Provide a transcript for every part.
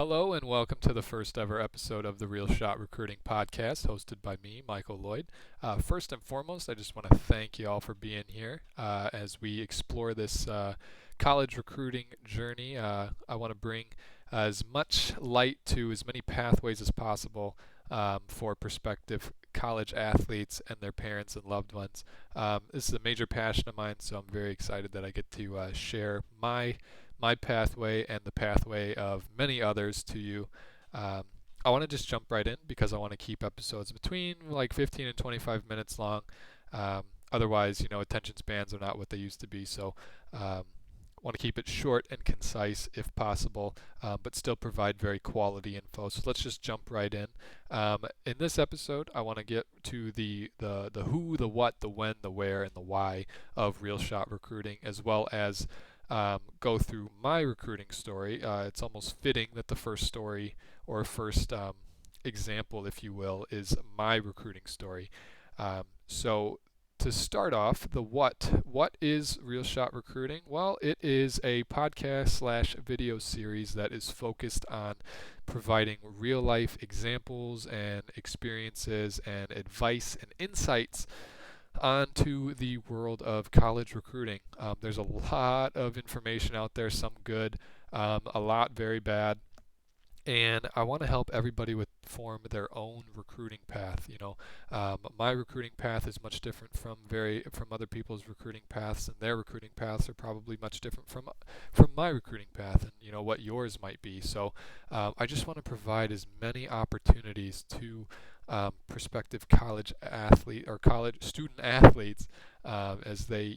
Hello and welcome to the first ever episode of the Real Shot Recruiting Podcast, hosted by me, Michael Lloyd. First and foremost, I just want to thank you all for being here as we explore this college recruiting journey. I want to bring as much light to as many pathways as possible for prospective college athletes and their parents and loved ones. This is a major passion of mine, so I'm very excited that I get to share my pathway and the pathway of many others to you. Um, I want to just jump right in because I want to keep episodes between like 15 and 25 minutes long. Otherwise, attention spans are not what they used to be. So, want to keep it short and concise if possible, but still provide very quality info. So let's just jump right in. In this episode, I want to get to the who, the what, the when, the where, and the why of Real Shot Recruiting, as well as go through my recruiting story. It's almost fitting that the first story or first example, if you will, is my recruiting story. So to start off, the what. What is Real Shot Recruiting? Well, it is a podcast slash video series that is focused on providing real life examples and experiences and advice and insights onto the world of college recruiting. There's a lot of information out there, some good, a lot very bad, and I want to help everybody with form their own recruiting path. My recruiting path is much different from other people's recruiting paths, and their recruiting paths are probably much different from my recruiting path, and what yours might be. So I just want to provide as many opportunities to prospective college athlete or college student athletes as they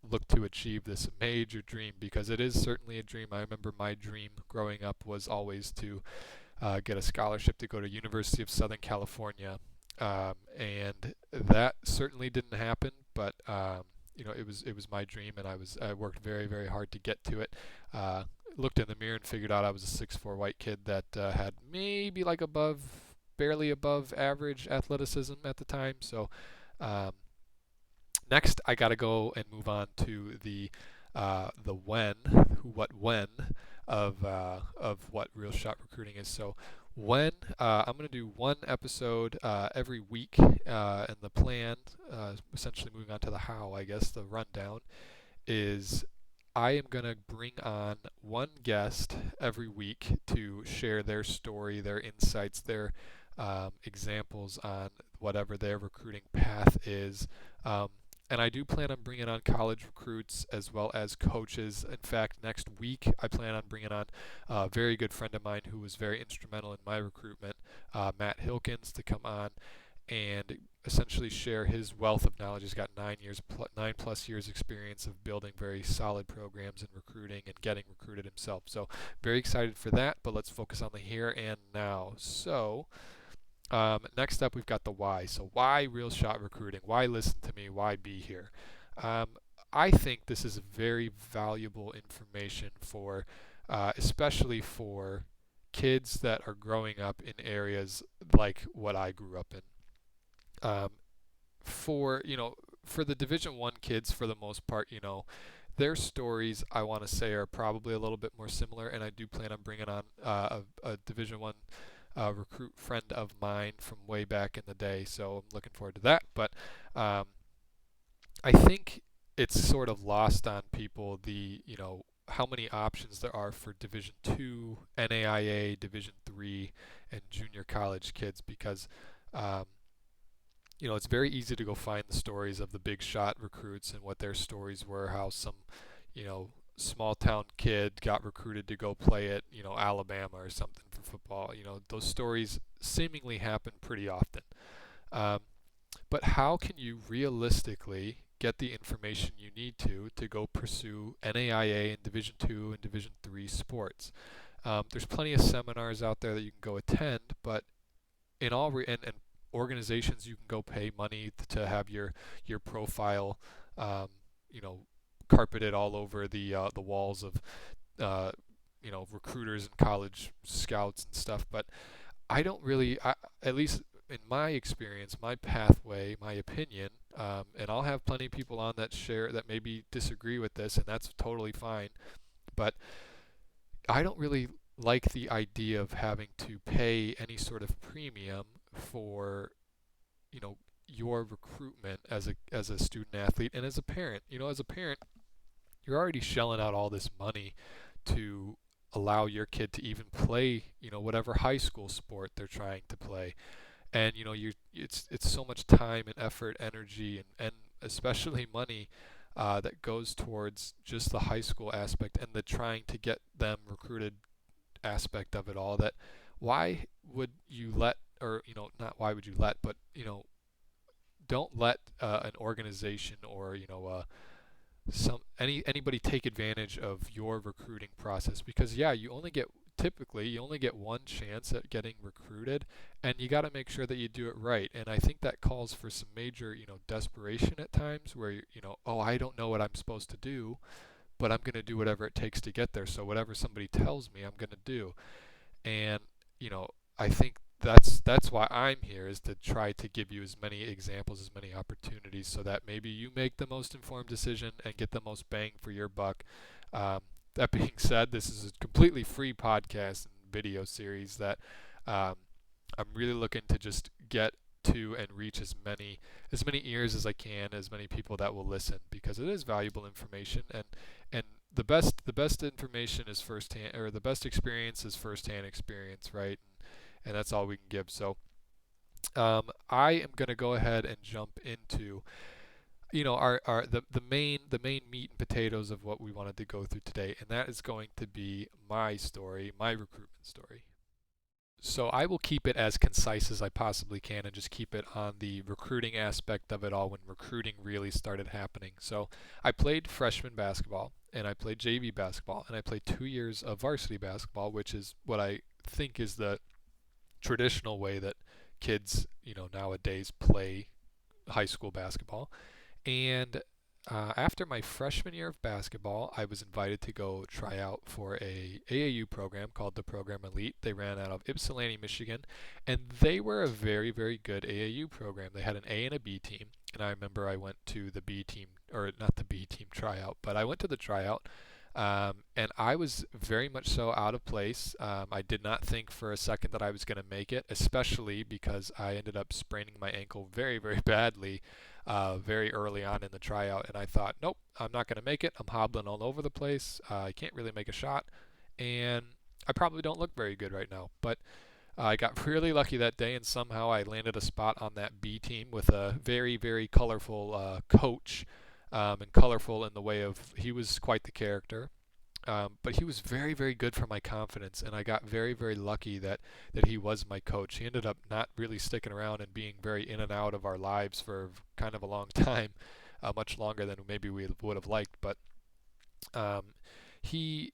look to achieve this major dream, because it is certainly a dream. I remember my dream growing up was always to get a scholarship to go to University of Southern California, and that certainly didn't happen, but it was my dream, and I worked very, very hard to get to it. Looked in the mirror and figured out I was a 6'4" white kid that had maybe like barely above average athleticism at the time. So next, I got to go and move on to the when, who, what, when of what Real Shot Recruiting is. So when I'm going to do one episode every week, and the plan, essentially moving on to the how, I guess, the rundown is I am going to bring on one guest every week to share their story, their insights, their examples on whatever their recruiting path is. And I do plan on bringing on college recruits as well as coaches. In fact, next week I plan on bringing on a very good friend of mine who was very instrumental in my recruitment, Matt Hilkins, to come on and essentially share his wealth of knowledge. He's got 9+ years experience of building very solid programs in recruiting and getting recruited himself. So very excited for that, but let's focus on the here and now. So next up, we've got the why. So why Real Shot Recruiting? Why listen to me? Why be here? I think this is very valuable information for, especially for kids that are growing up in areas like what I grew up in. For the Division One kids, for the most part, their stories, I want to say, are probably a little bit more similar, and I do plan on bringing on a Division One recruit friend of mine from way back in the day, so I'm looking forward to that. But I think it's sort of lost on people how many options there are for Division Two, NAIA, Division Three, and junior college kids, because it's very easy to go find the stories of the big shot recruits and what their stories were, how some small town kid got recruited to go play at Alabama or something for football. Those stories seemingly happen pretty often. But how can you realistically get the information you need to go pursue NAIA and Division Two and Division Three sports? There's plenty of seminars out there that you can go attend, but in all and organizations you can go pay money to have your profile carpeted all over the walls of recruiters and college scouts and stuff. But I don't really, at least in my experience, my pathway, my opinion, and I'll have plenty of people on that maybe disagree with this, and that's totally fine. But I don't really like the idea of having to pay any sort of premium for, you know, your recruitment as a student athlete and as a parent. You know, as a parent, you're already shelling out all this money to allow your kid to even play, you know, whatever high school sport they're trying to play. And you know, you it's so much time and effort, energy, and especially money that goes towards just the high school aspect and the trying to get them recruited aspect of it all. That why would you let, or you know, not why would you let, but you know, don't let an organization or you know anybody take advantage of your recruiting process, because yeah, you only get one chance at getting recruited, and you got to make sure that you do it right. And I think that calls for some major, you know, desperation at times where you know, oh, I don't know what I'm supposed to do, but I'm going to do whatever it takes to get there. So whatever somebody tells me, I'm going to do. And you know, I think that's why I'm here, is to try to give you as many examples, as many opportunities, so that maybe you make the most informed decision and get the most bang for your buck. That being said, this is a completely free podcast and video series that um, I'm really looking to just get to and reach as many ears as I can, as many people that will listen, because it is valuable information. And the best information is firsthand, or the best experience is firsthand experience, right? And that's all we can give. So I am going to go ahead and jump into, you know, our the main meat and potatoes of what we wanted to go through today, and that is going to be my story, my recruitment story. So I will keep it as concise as I possibly can and just keep it on the recruiting aspect of it all, when recruiting really started happening. So I played freshman basketball and I played JV basketball and I played 2 years of varsity basketball, which is what I think is the traditional way that kids, you know, nowadays play high school basketball. And after my freshman year of basketball, I was invited to go try out for a AAU program called the Program Elite. They ran out of Ypsilanti, Michigan, and they were a very, very good AAU program. They had an A and a B team, and I remember I went to the B team, or not the B team tryout, but I went to the tryout, and I was very much so out of place. I did not think for a second that I was going to make it, especially because I ended up spraining my ankle very, very badly very early on in the tryout, and I thought, nope, I'm not going to make it. I'm hobbling all over the place. I can't really make a shot, and I probably don't look very good right now. But I got really lucky that day, and somehow I landed a spot on that B team with a very, very colorful coach, and colorful in the way of he was quite the character. But he was very, very good for my confidence, and I got very, very lucky that he was my coach. He ended up not really sticking around and being very in and out of our lives for kind of a long time, much longer than maybe we would have liked. But um, he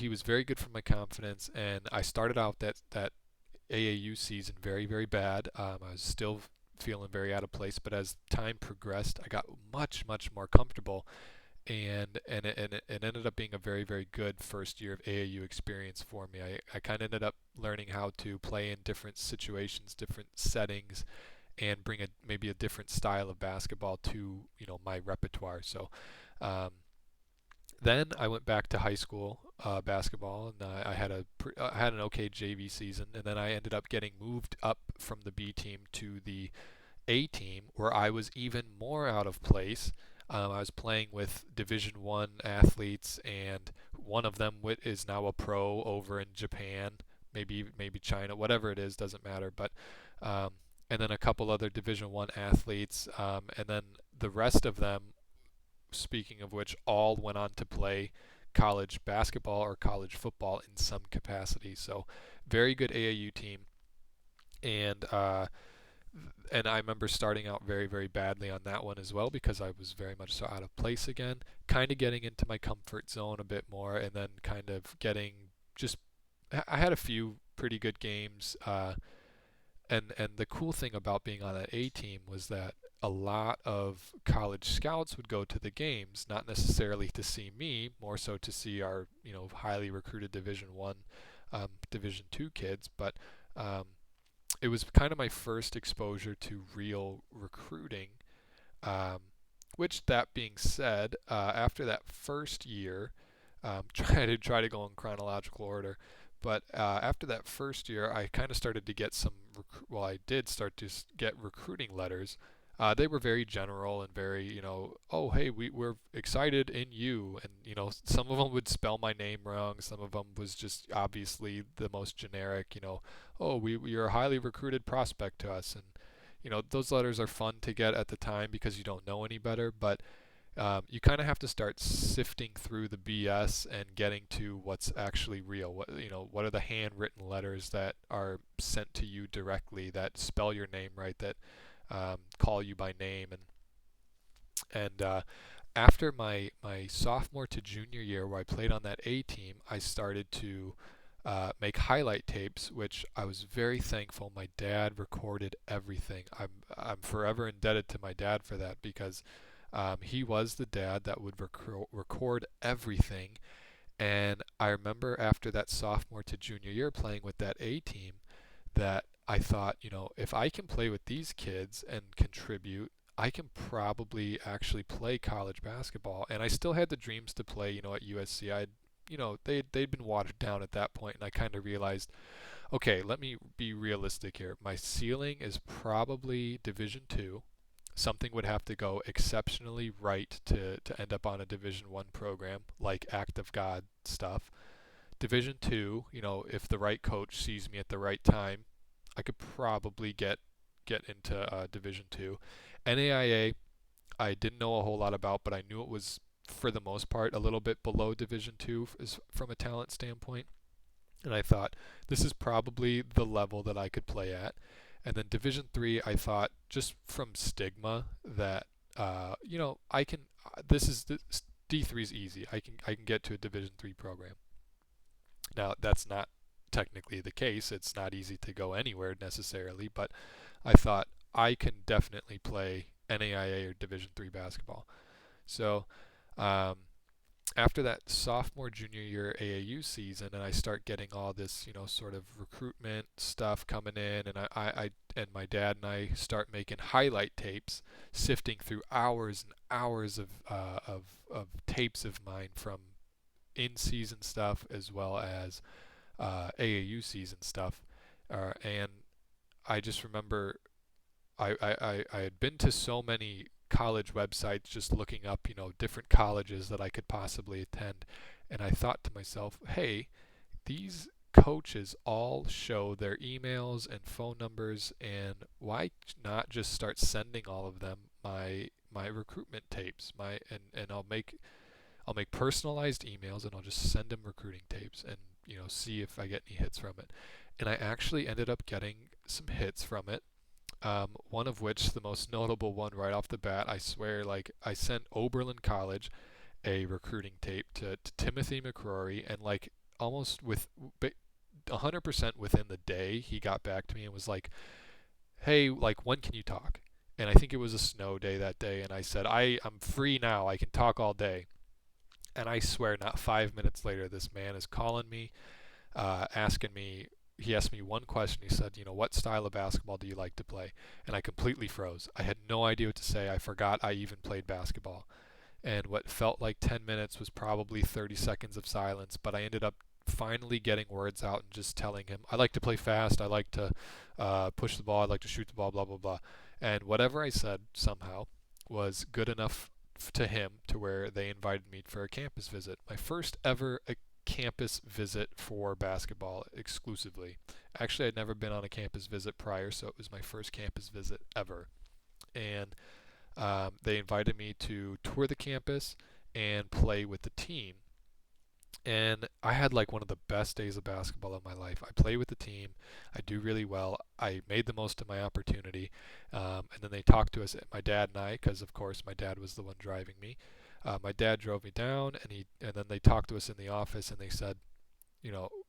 was very good for my confidence, and I started out that AAU season very, very bad. I was still feeling very out of place, but as time progressed, I got much, much more comfortable, and it ended up being a very, very good first year of AAU experience for me. I kind of ended up learning how to play in different situations, different settings, and bring maybe a different style of basketball to, you know, my repertoire. So um, then I went back to high school basketball, and I had an okay JV season, and then I ended up getting moved up from the B team to the A team, where I was even more out of place. I was playing with Division 1 athletes, and one of them is now a pro over in Japan, maybe China, whatever it is, doesn't matter. But um, and then a couple other Division 1 athletes, and then the rest of them, speaking of which, all went on to play college basketball or college football in some capacity. So very good AAU team, and and I remember starting out very, very badly on that one as well, because I was very much so out of place again, kind of getting into my comfort zone a bit more, and then kind of getting just, I had a few pretty good games, and the cool thing about being on that A team was that a lot of college scouts would go to the games, not necessarily to see me, more so to see our, you know, highly recruited Division 1, Division 2 kids, but um, it was kind of my first exposure to real recruiting. Um, which, that being said, after that first year, try to go in chronological order. But after that first year, I kind of started to get well, I did start to get recruiting letters. They were very general and very, oh, hey, we're excited in you. And, some of them would spell my name wrong. Some of them was just obviously the most generic, oh, you're a highly recruited prospect to us. And, those letters are fun to get at the time because you don't know any better. But you kind of have to start sifting through the BS and getting to what's actually real. What are the handwritten letters that are sent to you directly that spell your name right, that call you by name, and after my sophomore to junior year, where I played on that A team, I started to make highlight tapes, which I was very thankful. My dad recorded everything. I'm forever indebted to my dad for that because he was the dad that would record everything. And I remember after that sophomore to junior year playing with that A team that I thought, if I can play with these kids and contribute, I can probably actually play college basketball. And I still had the dreams to play, at USC. They'd been watered down at that point, and I kind of realized, okay, let me be realistic here. My ceiling is probably Division Two. Something would have to go exceptionally right to end up on a Division One program, like Act of God stuff. Division Two, if the right coach sees me at the right time, I could probably get into Division Two. NAIA, I didn't know a whole lot about, but I knew it was for the most part a little bit below Division Two from a talent standpoint. And I thought this is probably the level that I could play at. And then Division Three, I thought just from stigma that I can. This D3 is easy. I can get to a Division Three program. Now that's not technically the case. It's not easy to go anywhere necessarily, but I thought I can definitely play NAIA or Division Three basketball. So um, after that sophomore junior year AAU season, and I start getting all this sort of recruitment stuff coming in, and I and my dad and I start making highlight tapes, sifting through hours and hours of tapes of mine from in season stuff as well as AAU season stuff, and I just remember I had been to so many college websites just looking up, different colleges that I could possibly attend. And I thought to myself, hey, these coaches all show their emails and phone numbers, and why not just start sending all of them my recruitment tapes, and I'll make personalized emails and I'll just send them recruiting tapes and see if I get any hits from it. And I actually ended up getting some hits from it. One of which, the most notable one right off the bat, I swear, like I sent Oberlin College a recruiting tape to Timothy McCrory, and like almost 100% within the day, he got back to me and was like, "Hey, like when can you talk?" And I think it was a snow day that day, and I said, I'm free now. I can talk all day." And I swear, not 5 minutes later, this man is calling me, asking me. He asked me one question. He said, "What style of basketball do you like to play?" And I completely froze. I had no idea what to say. I forgot I even played basketball. And what felt like 10 minutes was probably 30 seconds of silence, but I ended up finally getting words out and just telling him, "I like to play fast. I like to push the ball. I like to shoot the ball, blah, blah, blah." And whatever I said somehow was good enough to him to where they invited me for a campus visit. My first ever campus visit for basketball exclusively. Actually, I'd never been on a campus visit prior, so it was my first campus visit ever. And they invited me to tour the campus and play with the team. And I had like one of the best days of basketball of my life. I play with the team. I do really well. I made the most of my opportunity. And then they talked to us, my dad and I, because of course my dad was the one driving me. My dad drove me down, and then they talked to us in the office, and they said,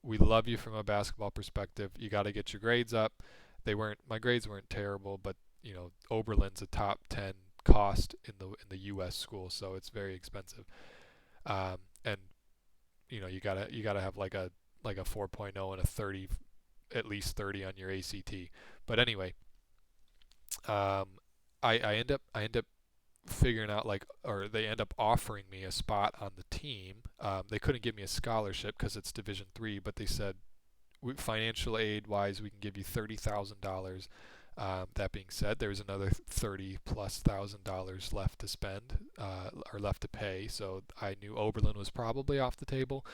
"We love you from a basketball perspective. You got to get your grades up." My grades weren't terrible, but Oberlin's a top 10 cost in the U.S. school, so it's very expensive. And you gotta have like a 4.0 and a 30, at least 30 on your ACT. But anyway, um, I end up figuring out or they end up offering me a spot on the team. They couldn't give me a scholarship because it's Division Three, but they said financial aid wise, we can give you $30,000. That being said, there's another 30 plus $1,000 left to spend or left to pay. So I knew Oberlin was probably off the table,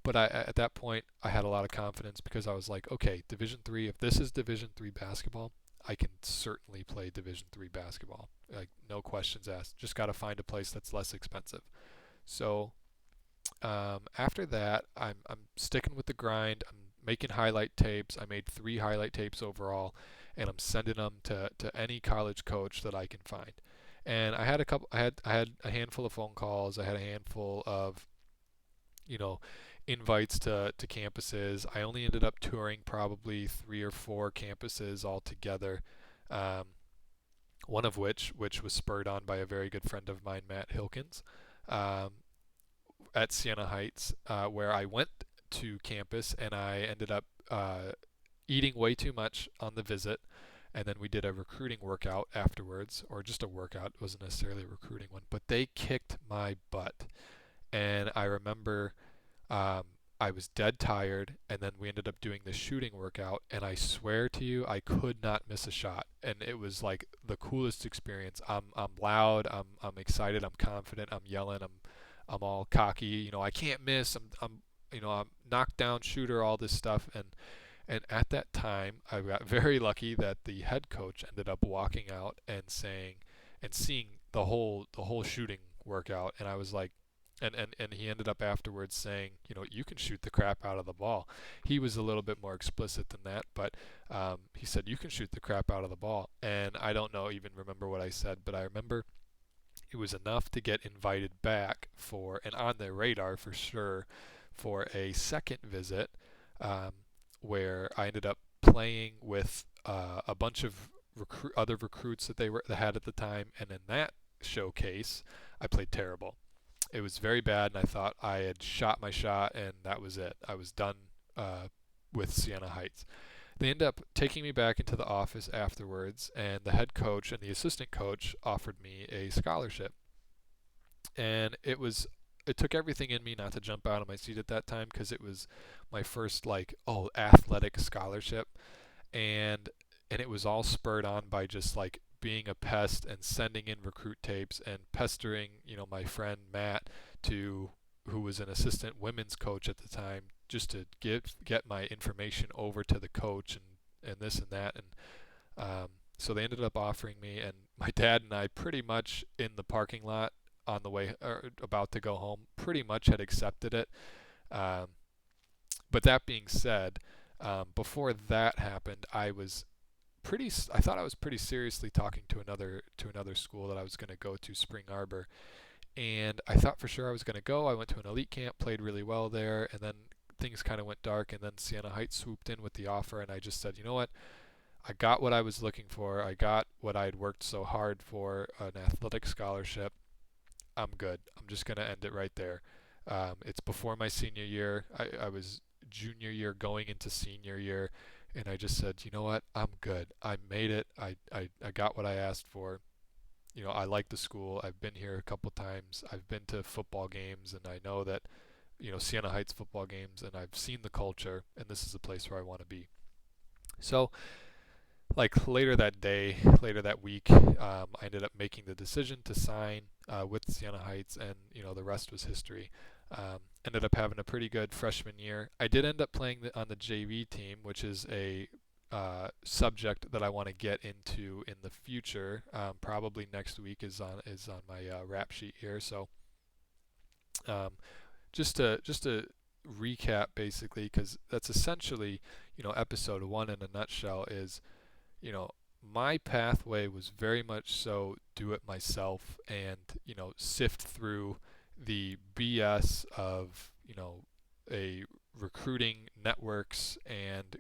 but at that point I had a lot of confidence because I was like, okay, Division three. If this is Division three basketball, I can certainly play Division three basketball. Like no questions asked. Just got to find a place that's less expensive. So after that, I'm sticking with the grind. I'm making highlight tapes. I made 3 highlight tapes overall, and I'm sending them to any college coach that I can find. And I had a couple. I had a handful of phone calls. I had a handful of you know invites to campuses. I only ended up touring probably 3 or 4 campuses altogether. Um, one of which was spurred on by a very good friend of mine, Matt Hilkins. Um, at Siena Heights, where I went to campus and I ended up eating way too much on the visit. And then we did a recruiting workout afterwards, or just a workout. It wasn't necessarily a recruiting one, but they kicked my butt. And I remember um, I was dead tired, and then we ended up doing the shooting workout. And I swear to you, I could not miss a shot. And it was like the coolest experience. I'm loud. I'm excited. I'm confident. I'm yelling. I'm all cocky. I can't miss. I'm knocked down shooter. All this stuff. And at that time, I got very lucky that the head coach ended up walking out and saying, and seeing the whole shooting workout. And I was like, and he ended up afterwards saying, you can shoot the crap out of the ball. He was a little bit more explicit than that, but he said, you can shoot the crap out of the ball. And I don't even remember what I said, but I remember it was enough to get invited back for, and on their radar for sure, for a second visit, um, where I ended up playing with a bunch of other recruits that had at the time, and in that showcase, I played terrible. It was very bad, and I thought I had shot my shot, and that was it. I was done with Siena Heights. They ended up taking me back into the office afterwards, and the head coach and the assistant coach offered me a scholarship. And it took everything in me not to jump out of my seat at that time because it was my first athletic scholarship, and it was all spurred on by just like being a pest and sending in recruit tapes and pestering my friend Matt, to who was an assistant women's coach at the time, just to get my information over to the coach and this and that. And so they ended up offering me, and my dad and I pretty much in the parking lot on the way, or about to go home, pretty much had accepted it. um, but that being said, before that happened, I thought I was pretty seriously talking to another school that I was going to go to, Spring Arbor, and I thought for sure I was going to go. I went to an elite camp, played really well there, and then things kind of went dark, and then Siena Heights swooped in with the offer, and I just said, you know what? I got what I was looking for. I got what I had worked so hard for, an athletic scholarship. I'm good. I'm just going to end it right there. It's before my senior year. I was junior year going into senior year, and I just said, you know what? I'm good. I made it. I got what I asked for. I like the school. I've been here a couple times. I've been to football games, and I know that, Siena Heights football games, and I've seen the culture, and this is the place where I want to be. So, like later that week, I ended up making the decision to sign with Siena Heights, and the rest was history. Ended up having a pretty good freshman year. I did end up playing on the JV team, which is a subject that I want to get into in the future. Probably next week is on my rap sheet here. So um, just to recap basically, because that's essentially episode 1 in a nutshell. Is you know, my pathway was very much so do it myself, and, sift through the BS of, a recruiting networks, and,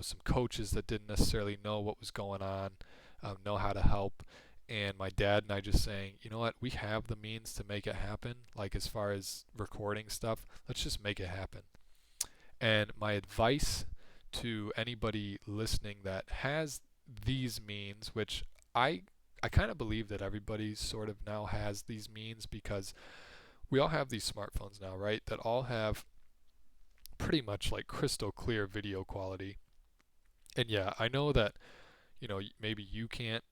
some coaches that didn't necessarily know what was going on, know how to help. And my dad and I just saying, you know what, we have the means to make it happen. Like as far as recording stuff, let's just make it happen. And my advice to anybody listening that has these means, which I kind of believe that everybody sort of now has these means, because we all have these smartphones now, right? That all have pretty much like crystal clear video quality. And yeah, I know that, maybe you can't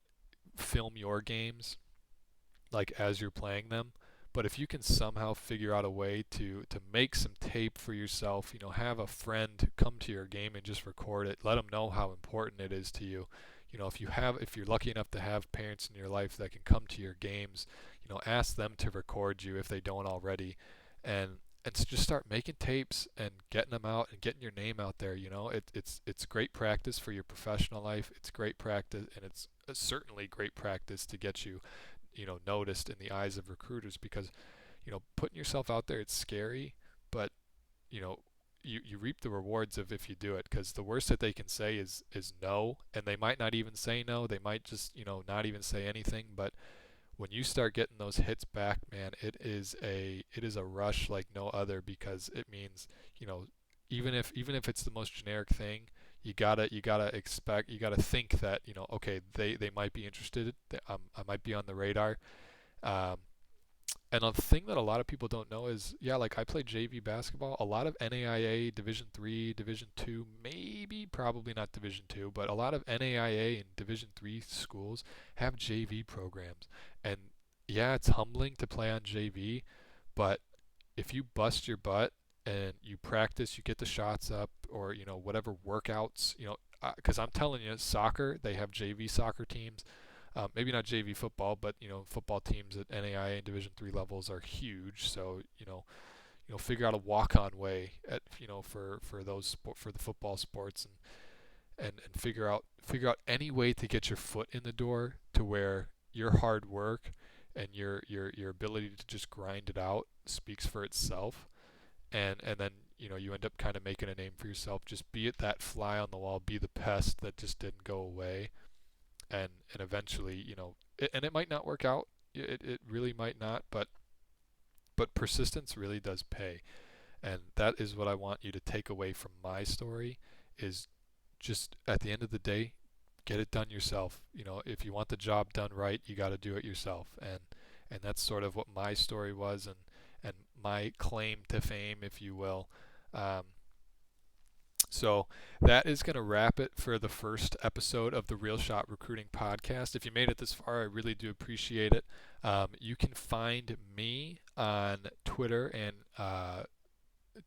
film your games like as you're playing them, but if you can somehow figure out a way to make some tape for yourself, have a friend come to your game and just record it, let them know how important it is to you. If you're lucky enough to have parents in your life that can come to your games, ask them to record you if they don't already, and just start making tapes and getting them out and getting your name out there. It's great practice for your professional life. It's great practice, and it's certainly great practice to get you, noticed in the eyes of recruiters, because putting yourself out there, it's scary, but you know you reap the rewards of if you do it, because the worst that they can say is no, and they might not even say no, they might just not even say anything. But when you start getting those hits back, man, it is a rush like no other, because it means, even if it's the most generic thing, you gotta think that, okay, they might be interested, I might be on the radar. um, and a thing that a lot of people don't know is, yeah, like I play JV basketball. A lot of NAIA Division 3, Division 2, maybe probably not Division 2, but a lot of NAIA and Division 3 schools have JV programs. And yeah, it's humbling to play on JV, but if you bust your butt and you practice, you get the shots up, or whatever workouts, because I'm telling you, soccer, they have JV soccer teams. Maybe not JV football, but football teams at NAIA and Division 3 levels are huge. So figure out a walk-on way at for for the football sports, and figure out any way to get your foot in the door, to where your hard work and your ability to just grind it out speaks for itself. And then you end up kind of making a name for yourself. Just be it that fly on the wall, be the pest that just didn't go away. And eventually, and it might not work out. It really might not, but persistence really does pay. And that is what I want you to take away from my story, is just at the end of the day, get it done yourself. If you want the job done right, you got to do it yourself. And that's sort of what my story was, and my claim to fame, if you will. Um, so that is going to wrap it for the first episode of the Real Shot Recruiting Podcast. If you made it this far, I really do appreciate it. You can find me on Twitter and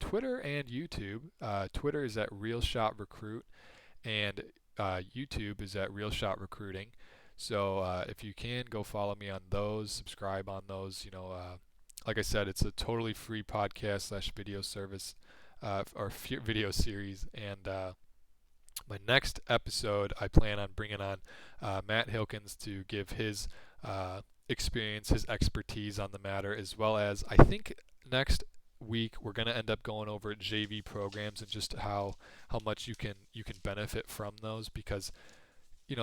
YouTube. Twitter is at Real Shot Recruit, and YouTube is at Real Shot Recruiting. So if you can, go follow me on those, subscribe on those. Like I said, it's a totally free podcast slash video service, or video series. And my next episode, I plan on bringing on Matt Hilkins to give his experience, his expertise on the matter, as well as, I think next week we're going to end up going over JV programs and just how much you can benefit from those, because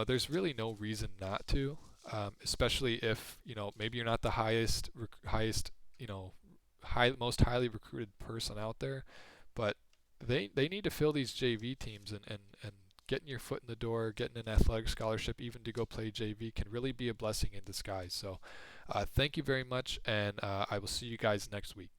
there's really no reason not to, especially if maybe you're not the highest most highly recruited person out there, but they need to fill these JV teams, and getting your foot in the door, getting an athletic scholarship, even to go play JV, can really be a blessing in disguise. So thank you very much, and I will see you guys next week.